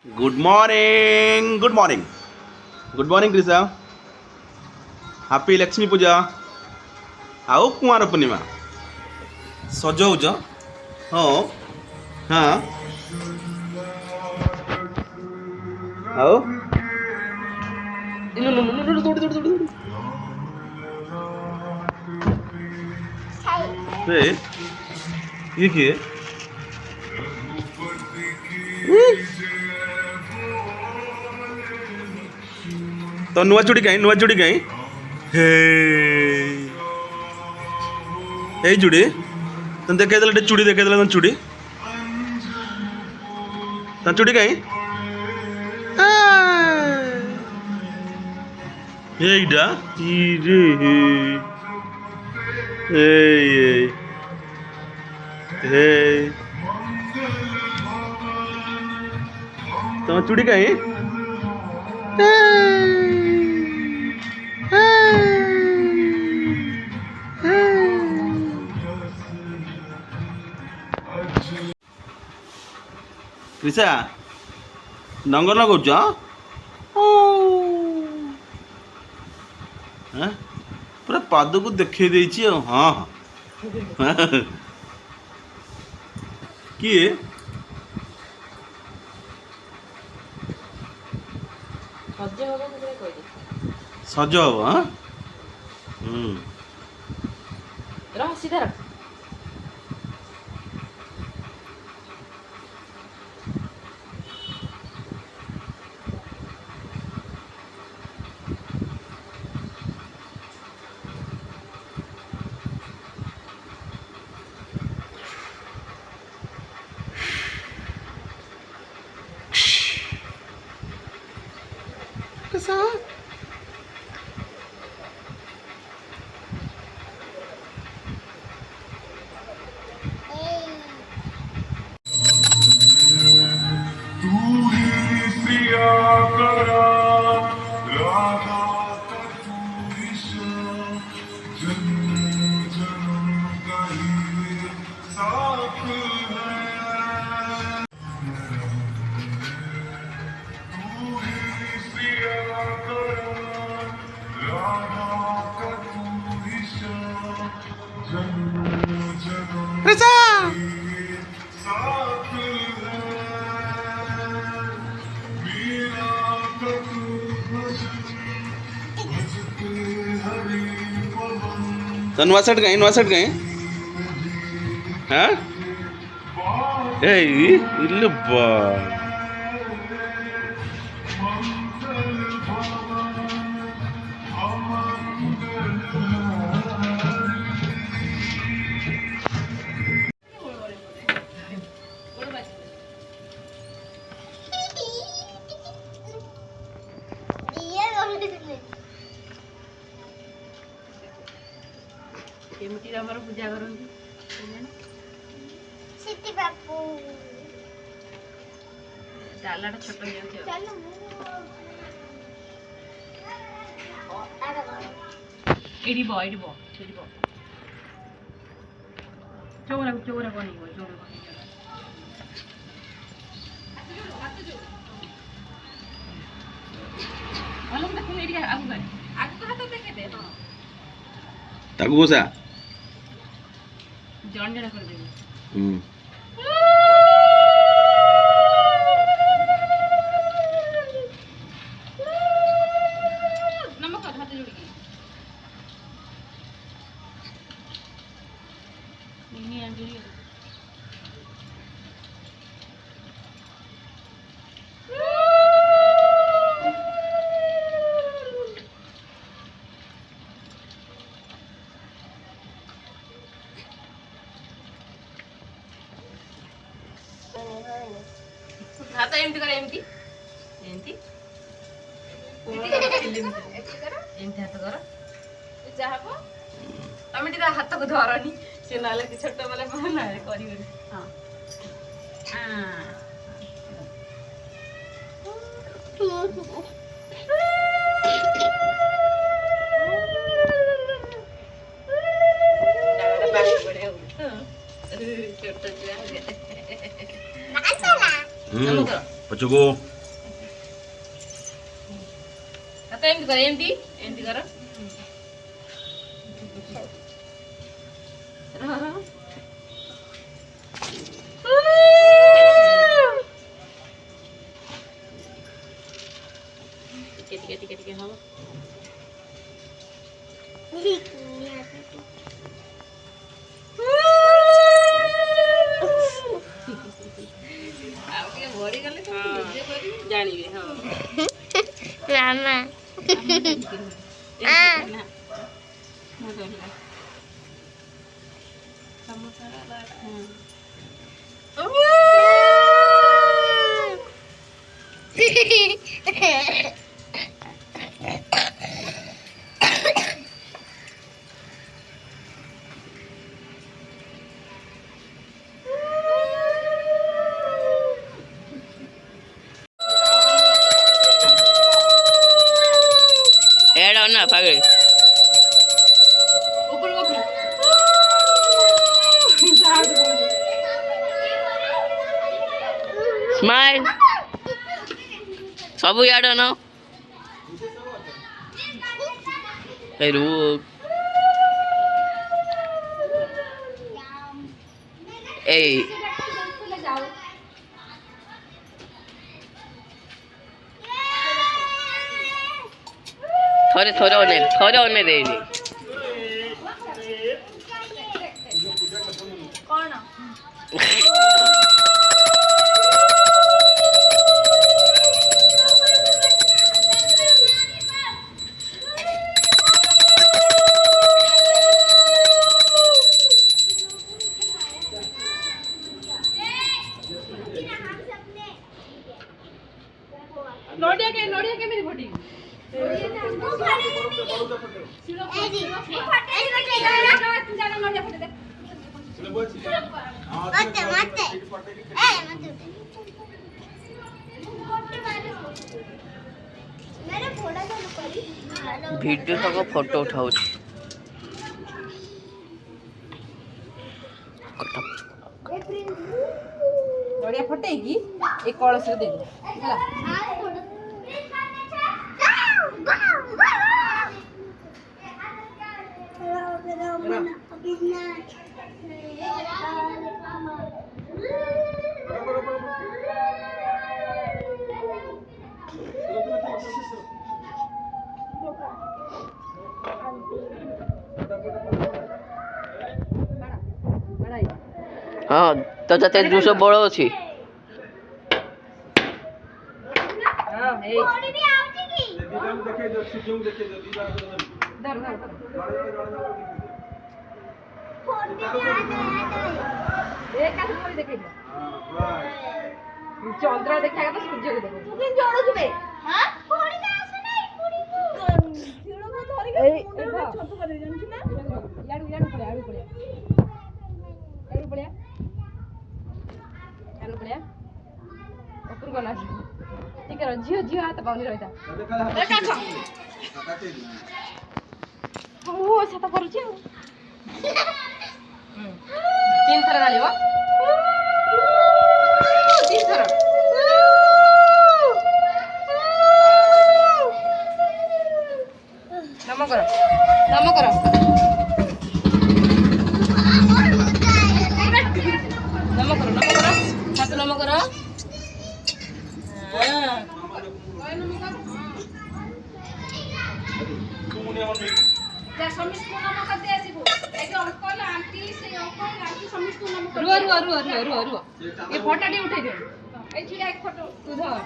Good morning. Good morning. Good morning, Krisha. Happy Lakshmi Puja. ଆଉ କୁଆଁର ପୂର୍ଣ୍ଣିମା ସଜଉଛ? ହଁ ହଁ ଆଉ ଇଲୋ ଲୋ ଲୋ ଲୋ ଲୋ, ଦୌଡ଼ି ଦୌଡ଼ି ଦୌଡ଼ି ଦୌଡ଼ି ଇଏ କିଏ? ତ ନୂଆ ଚୁଡ଼ି କାହିଁ ନୂଆ ଚୁଡ଼ି କାହିଁ? ହେ ଏଇ ଚୁଡ଼ି ତମେ ଦେଖେଇଦେଲ ଟିକେ ଚୁଡ଼ି ଦେଖେଇଦେଲ ତମ ଚୁଡ଼ି ତା ଚୁଡ଼ି କାହିଁ? এইটা ইরে এই এই তোমার চুড়ি কাই? କ୍ରିଷା ଡଙ୍ଗର ଲଗାଉଛ? ପୁରା ପାଦକୁ ଦେଖେଇ ଦେଇଛି ଆଉ। ହଁ ହଁ କିଏ? ସଜ ହବ? ରହ ସିଧା ରଖ। Krisha! तो नवा सेट कहीं हाँ ए इल्ल बा କେମିତି ଆମର ପୂଜା କରନ୍ତି ସିଟି ବାପୁ ଡାଲାଟା ଛୋଟ ହେଇଯାଉଛି ଏଇଠି ବ ଚଉରା ବନେଇବ ଭଲ ଦେଖୁନ ଏଇଠି ଆଗକୁ ହାତ ଦେଖେଇଦେ ହଁ ତାକୁ ବସା ଜଣେ କରିଦେବି ନମସ୍କାର ହାତ ଯୋଡ଼ିକି हाथ एमती कर एमती एमती एमती हाथ कर चाहबो तमे टिका हाथ को धरनी से नाले कि छोट वाला ना करिवनी हां छोट पछको हाथ एमती कर एमती एमती कर ଟିକେ ହବ ଆଉ ଟିକେ ବଢି ଗଲେ ତ ନିଜେ କରି ଜାଣିବେ ହଁ ମାମା एड़ा ना पागल ऊपर ऊपर स्माइल सब याद ना रू ए थोड़े थोड़े दे दी कौन नोडिया के मेरी फोटी वीडियो तक फोटो उठाऊ नोडिया फटेगी एक कलश दे दे ହେଲା हाँ तो जते 200 बड़ अछि हां हे थोड़ी भी आउची की देखे जो सिक्किम देखे जो दीदा धर धर एक काट कोई देखे चंद्र देखा तो सूर्य को देखो तुम जोड़ो जुबे हां थोड़ी भी आसे नहीं पूरी खिड़ो को धरी के मुंडे में छोटू कर दे जानछु ना याडू पड़े ऊपर गला ठीक है झियो हाथ पाउनी रहता ओ साता करूची तीन थर डालिबो तीन थर नम करो नम करो हाथ नम करो रुआ ये फोटो उठे दे एक फोटो तू धर